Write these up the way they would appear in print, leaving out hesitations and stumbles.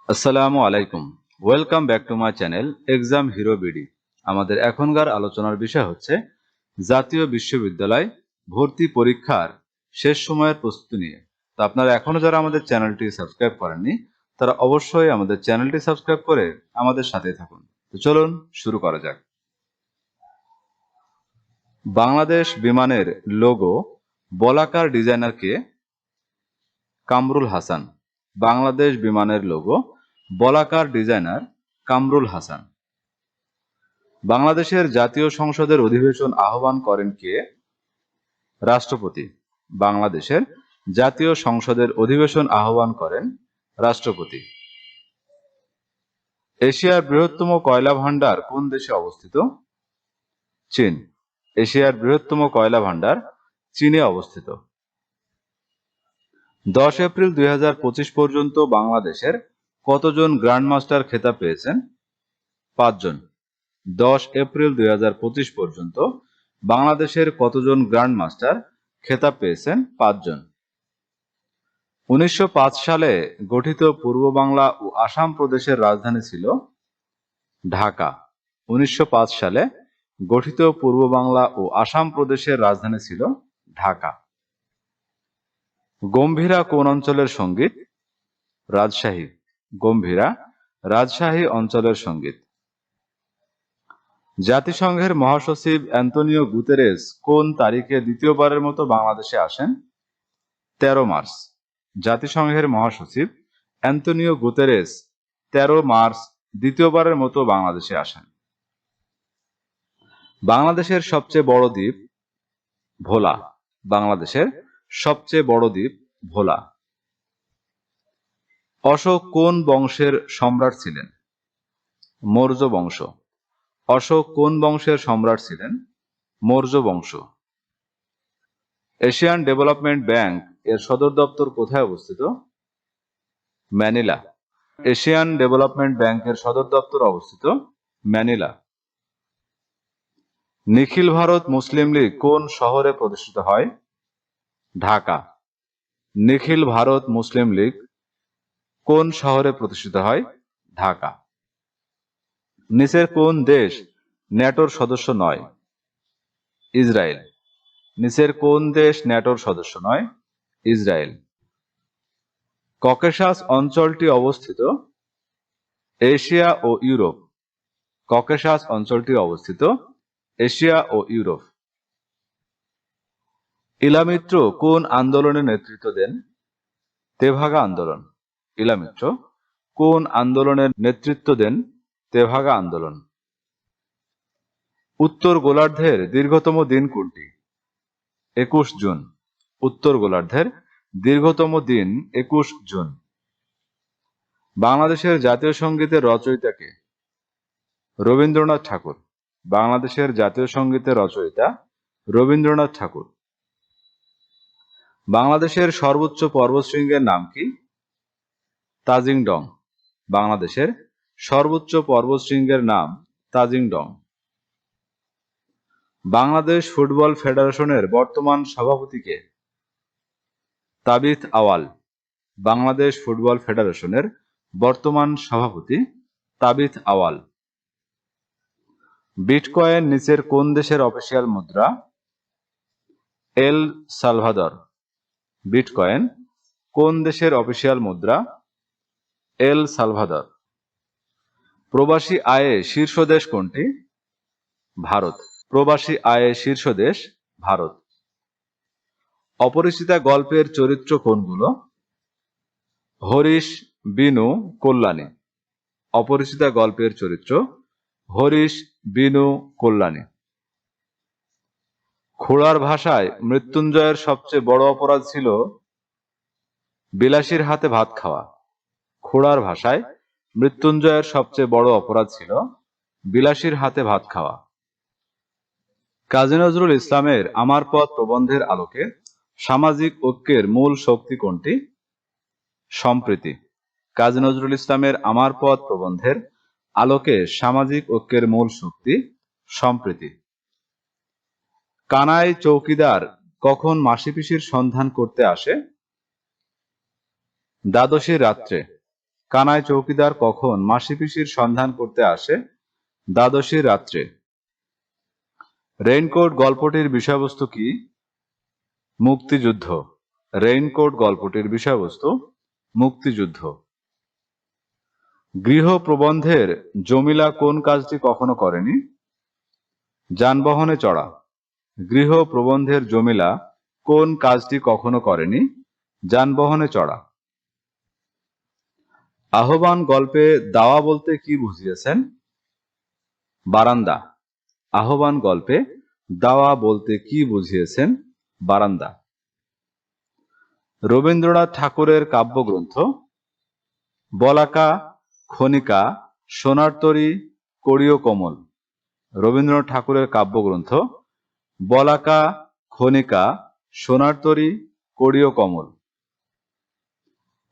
আসসালামু আলাইকুম। Welcome back to my channel exam hero BD. আমাদের এখনকার আলোচনার বিষয় হচ্ছে জাতীয় বিশ্ববিদ্যালয় ভর্তি পরীক্ষার শেষ সময়ের প্রস্তুতি নিয়ে। তো আপনারা এখনো যারা আমাদের চ্যানেলটি সাবস্ক্রাইব করেননি তারা অবশ্যই আমাদের চ্যানেলটি সাবস্ক্রাইব করে আমাদের সাথে থাকুন। তো চলুন শুরু করা যাক। বাংলাদেশ বিমানের লোগো বলাকার ডিজাইনার কে? কামরুল হাসান। বাংলাদেশ বিমানের লোগো বলাকার ডিজাইনার কামরুল হাসান। বাংলাদেশের জাতীয় সংসদের অধিবেশন আহ্বান করেন কে? রাষ্ট্রপতি। বাংলাদেশের জাতীয় সংসদের অধিবেশন আহ্বান করেন রাষ্ট্রপতি। এশিয়ার বৃহত্তম কয়লা ভান্ডার কোন দেশে অবস্থিত? চীন। এশিয়ার বৃহত্তম কয়লা ভান্ডার চীনে অবস্থিত। 10 এপ্রিল 2025 পর্যন্ত বাংলাদেশের কতজন গ্র্যান্ডমাস্টার খেতাব পেয়েছেন? 5 জন। 10 এপ্রিল 2025 পর্যন্ত বাংলাদেশের কতজন গ্র্যান্ডমাস্টার খেতাব পেয়েছেন? 5 জন। 1905 সালে গঠিত পূর্ব বাংলা ও আসাম প্রদেশের রাজধানী ছিল ঢাকা। 1905 সালে গঠিত পূর্ব বাংলা ও আসাম প্রদেশের রাজধানী ছিল ঢাকা। গম্ভীরা কোন অঞ্চলের সঙ্গীত? রাজশাহী। গম্ভীরা রাজশাহী অঞ্চলের সঙ্গীত। জাতিসংঘের মহাসচিব অ্যান্তোনিও গুতেরেস কোন তারিখে দ্বিতীয়বারের মতো বাংলাদেশে আসেন? 13 মার্চ। জাতিসংঘের মহাসচিব অ্যান্তোনিও গুতেরেস 13 মার্চ দ্বিতীয়বারের মতো বাংলাদেশে আসেন। বাংলাদেশের সবচেয়ে বড় দ্বীপ? ভোলা। বাংলাদেশের সবচেয়ে বড় দ্বীপ ভোলা। অশোক কোন বংশের সম্রাট ছিলেন? মৌর্য বংশ। অশোক কোন বংশের সম্রাট ছিলেন? মৌর্য বংশ। এশিয়ান ডেভেলপমেন্ট ব্যাংক এর সদর দপ্তর কোথায় অবস্থিত? ম্যানিলা। এশিয়ান ডেভেলপমেন্ট ব্যাংকের সদর দপ্তর অবস্থিত ম্যানিলা। নিখিল ভারত মুসলিম লীগ কোন শহরে প্রতিষ্ঠিত হয়? ঢাকা। নিখিল ভারত মুসলিম লীগ কোন শহরে প্রতিষ্ঠিত হয়? ঢাকা। নিচের কোন দেশ ন্যাটোর সদস্য নয়? ইসরায়েল। নিচের কোন দেশ ন্যাটোর সদস্য নয়? ইসরায়েল। ককেশাস অঞ্চলটি অবস্থিত এশিয়া ও ইউরোপ। ককেশাস অঞ্চলটি অবস্থিত এশিয়া ও ইউরোপ। ইলামিত্র কোন আন্দোলনের নেতৃত্ব দেন? তেভাগা আন্দোলন। ইলামিত্র কোন আন্দোলনের নেতৃত্ব দেন? তেভাগা আন্দোলন। উত্তর গোলার্ধের দীর্ঘতম দিন কোনটি? 21 জুন। উত্তর গোলার্ধের দীর্ঘতম দিন 21 জুন। বাংলাদেশের জাতীয় সঙ্গীতের রচয়িতা কে? রবীন্দ্রনাথ ঠাকুর। বাংলাদেশের জাতীয় সঙ্গীতের রচয়িতা রবীন্দ্রনাথ ঠাকুর। বাংলাদেশের সর্বোচ্চ পর্বতশৃঙ্গের নাম কি? তাজিং ডং। বাংলাদেশের সর্বোচ্চ পর্বতশৃঙ্গের নাম তাজিং ডং। বাংলাদেশ ফুটবল ফেডারেশনের বর্তমান সভাপতি কে? তাবিথ আওয়াল। বাংলাদেশ ফুটবল ফেডারেশনের বর্তমান সভাপতি তাবিথ আওয়াল। বিটকয়েন নিচের কোন দেশের অফিসিয়াল মুদ্রা? El Salvador. বিটকয়েন কোন দেশের অফিসিয়াল মুদ্রা? El Salvador. প্রবাসী আয়ে শীর্ষ দেশ কোনটি? ভারত। প্রবাসী আয়ে শীর্ষ দেশ ভারত। অপরিচিতা গল্পের চরিত্র কোনগুলো? হরিশ, বিনু, কল্যাণী। অপরিচিতা গল্পের চরিত্র হরিশ, বিনু, কল্যাণী। খুড়ার ভাষায় মৃত্যুঞ্জয়ের সবচেয়ে বড় অপরাধ ছিল বিলাসীর হাতে ভাত খাওয়া। খুড়ার ভাষায় মৃত্যুঞ্জয়ের সবচেয়ে বড় অপরাধ ছিল বিলাসীর হাতে ভাত খাওয়া। কাজী নজরুল ইসলামের আমার পথ প্রবন্ধের আলোকে সামাজিক ঐক্যের মূল শক্তি কোনটি? সম্প্রীতি। কাজী নজরুল ইসলামের আমার পথ প্রবন্ধের আলোকে সামাজিক ঐক্যের মূল শক্তি সম্প্রীতি। কানাই চৌকিদার কখন মাসি পিসির সন্ধান করতে আসে? দ্বাদশীর রাত্রে। কানাই চৌকিদার কখন মাসি পিসির সন্ধান করতে আসে? দ্বাদশীর রাত্রে। রেইনকোট গল্পটির বিষয়বস্তু কি? মুক্তিযুদ্ধ। রেইনকোট গল্পটির বিষয়বস্তু মুক্তিযুদ্ধ। গৃহ প্রবন্ধের জমিলা কোন কাজটি কখনো করেনি? যানবাহনে চড়া। গৃহ প্রবন্ধের জমিলা কোন কাজটি কখনো করেনি? যানবাহনে চড়া। আহ্বান গল্পে দাওয়া বলতে কি বুঝিয়েছেন? বারান্দা। আহ্বান গল্পে দাওয়া বলতে কি বুঝিয়েছেন? বারান্দা। রবীন্দ্রনাথ ঠাকুরের কাব্যগ্রন্থ? বলাকা, খনিকা, সোনার তরী, কড়িও কমল। রবীন্দ্রনাথ ঠাকুরের কাব্যগ্রন্থ বলাকা, খনিকা, সোনার তরী, কড়িও কমল।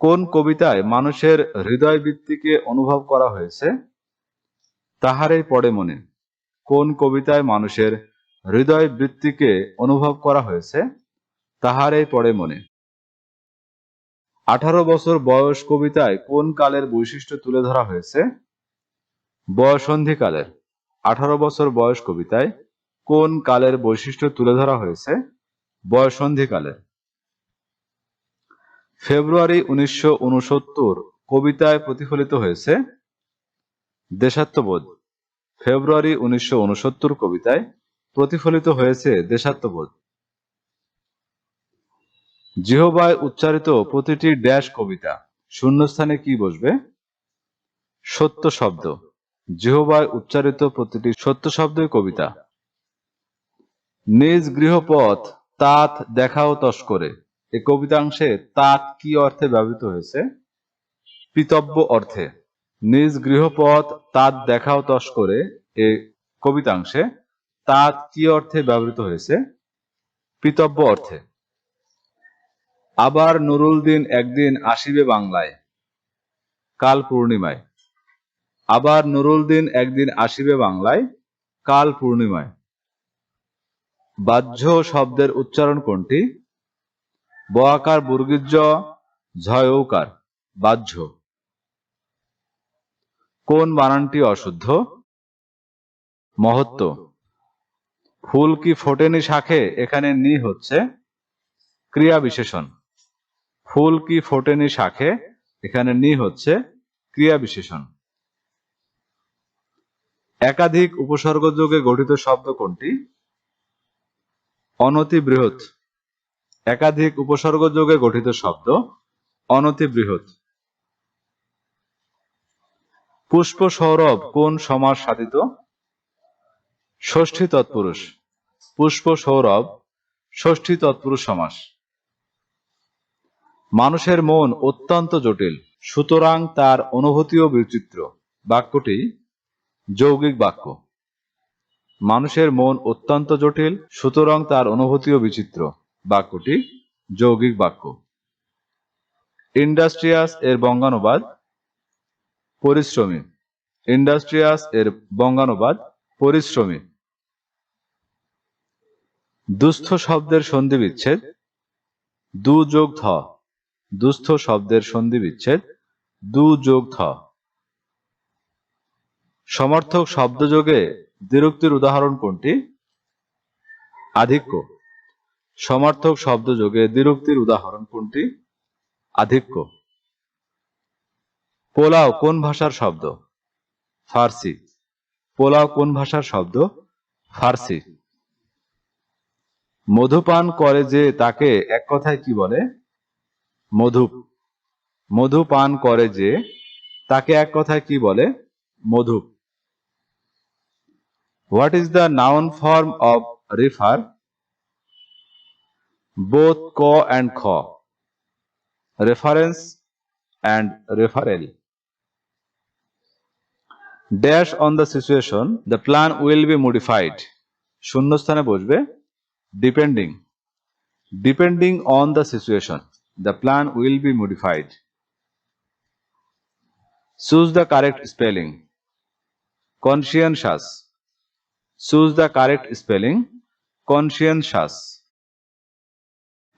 কোন কবিতায় মানুষের হৃদয়বৃত্তিকে অনুভব করা হয়েছে? তাহারেই পড়ে মনে। কোন কবিতায় মানুষের হৃদয়বৃত্তিকে অনুভব করা হয়েছে? তাহারেই পড়ে মনে। 18 বছর বয়স কবিতায় কোন কালের বৈশিষ্ট্য তুলে ধরা হয়েছে? বয়ঃসন্ধিকালের। 18 বছর বয়স কবিতায় কোন কালের বৈশিষ্ট্য তুলে ধরা হয়েছে? বয়ঃসন্ধিকালের। ফেব্রুয়ারি 1969 কবিতায় প্রতিফলিত হয়েছে দেশাত্মবোধ। ফেব্রুয়ারি 1969 কবিতায় প্রতিফলিত হয়েছে দেশাত্মবোধ। জিহ্বায় উচ্চারিত প্রতিটি ড্যাশ কবিতা শূন্যস্থানে কি বসবে? সত্য শব্দ। জিহ্বায় উচ্চারিত প্রতিটি সত্য শব্দই কবিতা। নিজ গৃহপথ তাত দেখাও তস্করে, এই কবিতাংশে তাত কি অর্থে ব্যবহৃত হয়েছে? পিতব্য অর্থে। নিজ গৃহপথ তাত দেখাও তস্করে এই কবিতাংশে তাত কি অর্থে ব্যবহৃত হয়েছে? পিতব্য অর্থে। আবার নুরুল দিন একদিন আসিবে বাংলায়, কাল পূর্ণিমায়। আবার নুরুল দিন একদিন আসিবে বাংলায়, কাল পূর্ণিমায়। বাহ্য শব্দের উচ্চারণ কোনটি? ব আকার বর্গীয় জ, ঝয় ঔকার। বাহ্য। কোন বানানটি অশুদ্ধ? মহত্ব। ফুল কি ফোটেনি শাখে, এখানে নি হচ্ছে ক্রিয়া বিশেষণ। ফুল কি ফোটেনি শাখে, এখানে নি হচ্ছে ক্রিয়া বিশেষণ। একাধিক উপসর্গ যোগে গঠিত শব্দ কোনটি? অনতিবৃহৎ। একাধিক উপসর্গ যোগে গঠিত শব্দ অনতিবৃহৎ। পুষ্প সৌরভ কোন সমাস সাধিত? ষষ্ঠী তৎপুরুষ। পুষ্প সৌরভ ষষ্ঠী তৎপুরুষ সমাস। মানুষের মন অত্যন্ত জটিল, সুতরাং তার অনুভূতিও বিচিত্র, বাক্যটি যৌগিক বাক্য। মানুষের মন অত্যন্ত জটিল, সুতরাং তার অনুভূতিও বিচিত্র, বাক্যটি যৌগিক বাক্য। ইন্ডাস্ট্রিয়াস এর বঙ্গানুবাদ পরিশ্রমী। ইন্ডাস্ট্রিয়াস এর বঙ্গানুবাদ পরিশ্রমী। দুস্থ শব্দের সন্ধি বিচ্ছেদ দু যোগ থ। দুস্থ শব্দের সন্ধি বিচ্ছেদ দু যোগ থ। সমর্থক শব্দযোগে দ্বিরুক্তির উদাহরণ কোনটি? আধিক্য। সমর্থক শব্দযোগে দ্বিরুক্তির উদাহরণ কোনটি? আধিক্য। পোলাও কোন ভাষার শব্দ? ফার্সি। পোলাও কোন ভাষার শব্দ? ফার্সি। মধুপান করে যে তাকে এক কথায় কি বলে? মধুপ। মধু পান করে যে তাকে এক কথায় কি বলে? Madhup. What is the noun form of refer? Both ko and kho. Reference and referral. Dash on the situation, the plan will be modified. শূন্যস্থানে বসবে depending. Depending on the situation, the plan will be modified. Choose the correct spelling. Conscientious. Choose the correct spelling. Conscientious.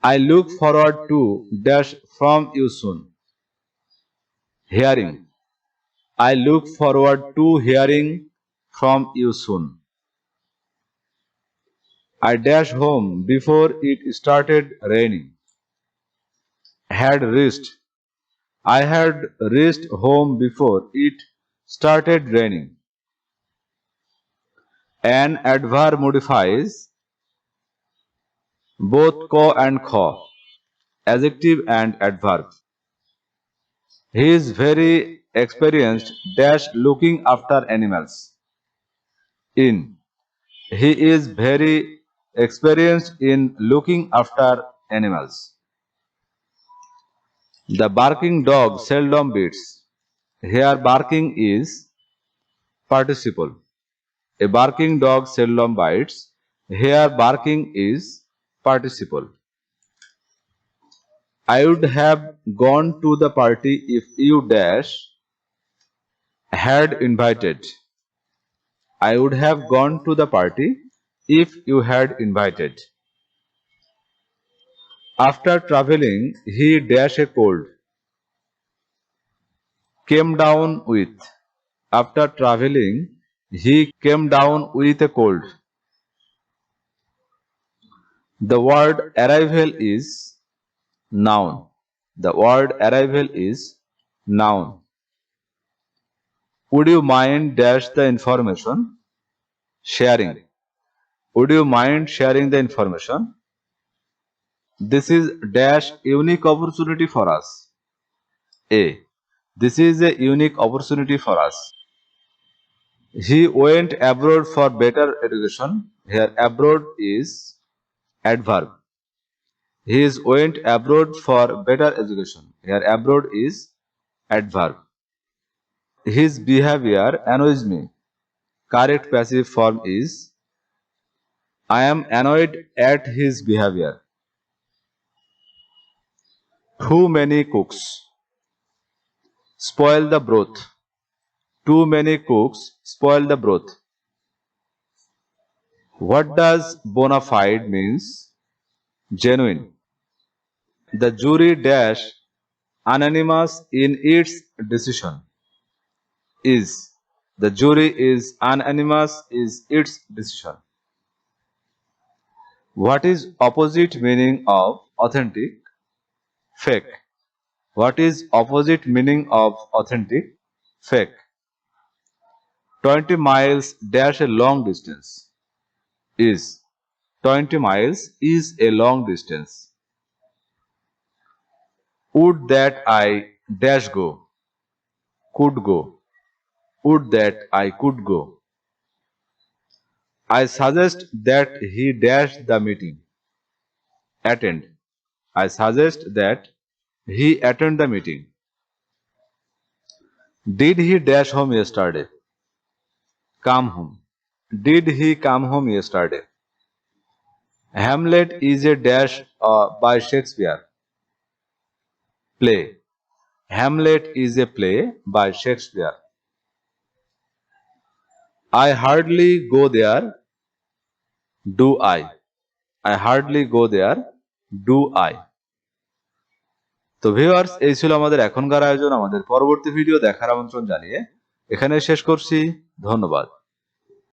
I look forward to dash from you soon. Hearing. I look forward to hearing from you soon. I dashed home before it started raining. Had reached. I had reached home before it started raining. An adverb modifies both ko and kho, adjective and adverb. He is very experienced dash looking after animals. In. He is very experienced in looking after animals. The barking dog seldom beats. Here barking is participle. A barking dog seldom bites. Here barking is participle. I would have gone to the party if you dash had invited. I would have gone to the party if you had invited. After traveling, he dash a cold. Came down with. After traveling, he came down with a cold. The word arrival is noun. The word arrival is noun. Would you mind dash the information? Sharing. Would you mind sharing the information? This is dash unique opportunity for us. A. This is a unique opportunity for us. He went abroad for better education. Here abroad is adverb. He is went abroad for better education. Here abroad is adverb. His behavior annoys me. Correct passive form is I am annoyed at his behavior. Too many cooks spoil the broth. Too many cooks spoil the broth. What does bona fide means? Genuine. The jury dash unanimous in its decision. Is. The jury is unanimous is its decision. What is opposite meaning of authentic? Fake. What is opposite meaning of authentic? Fake. 20 miles dash a long distance. Is. 20 miles is a long distance. Would that I dash go. Could go. Would that I could go. I suggest that he dash the meeting. Attend. I suggest that he attend the meeting. Did he dash home yesterday? Come home. Did he come home yesterday? Hamlet is a dash by Shakespeare. Play. Hamlet is a play by Shakespeare. I hardly go there. Do I? I hardly go there. Do I? তো viewers, এই ছিল আমাদের এখনকার আয়োজন। আমাদের পরবর্তী video দেখার আমন্ত্রণ জানিয়ে এখানে শেষ করছি। ধন্যবাদ।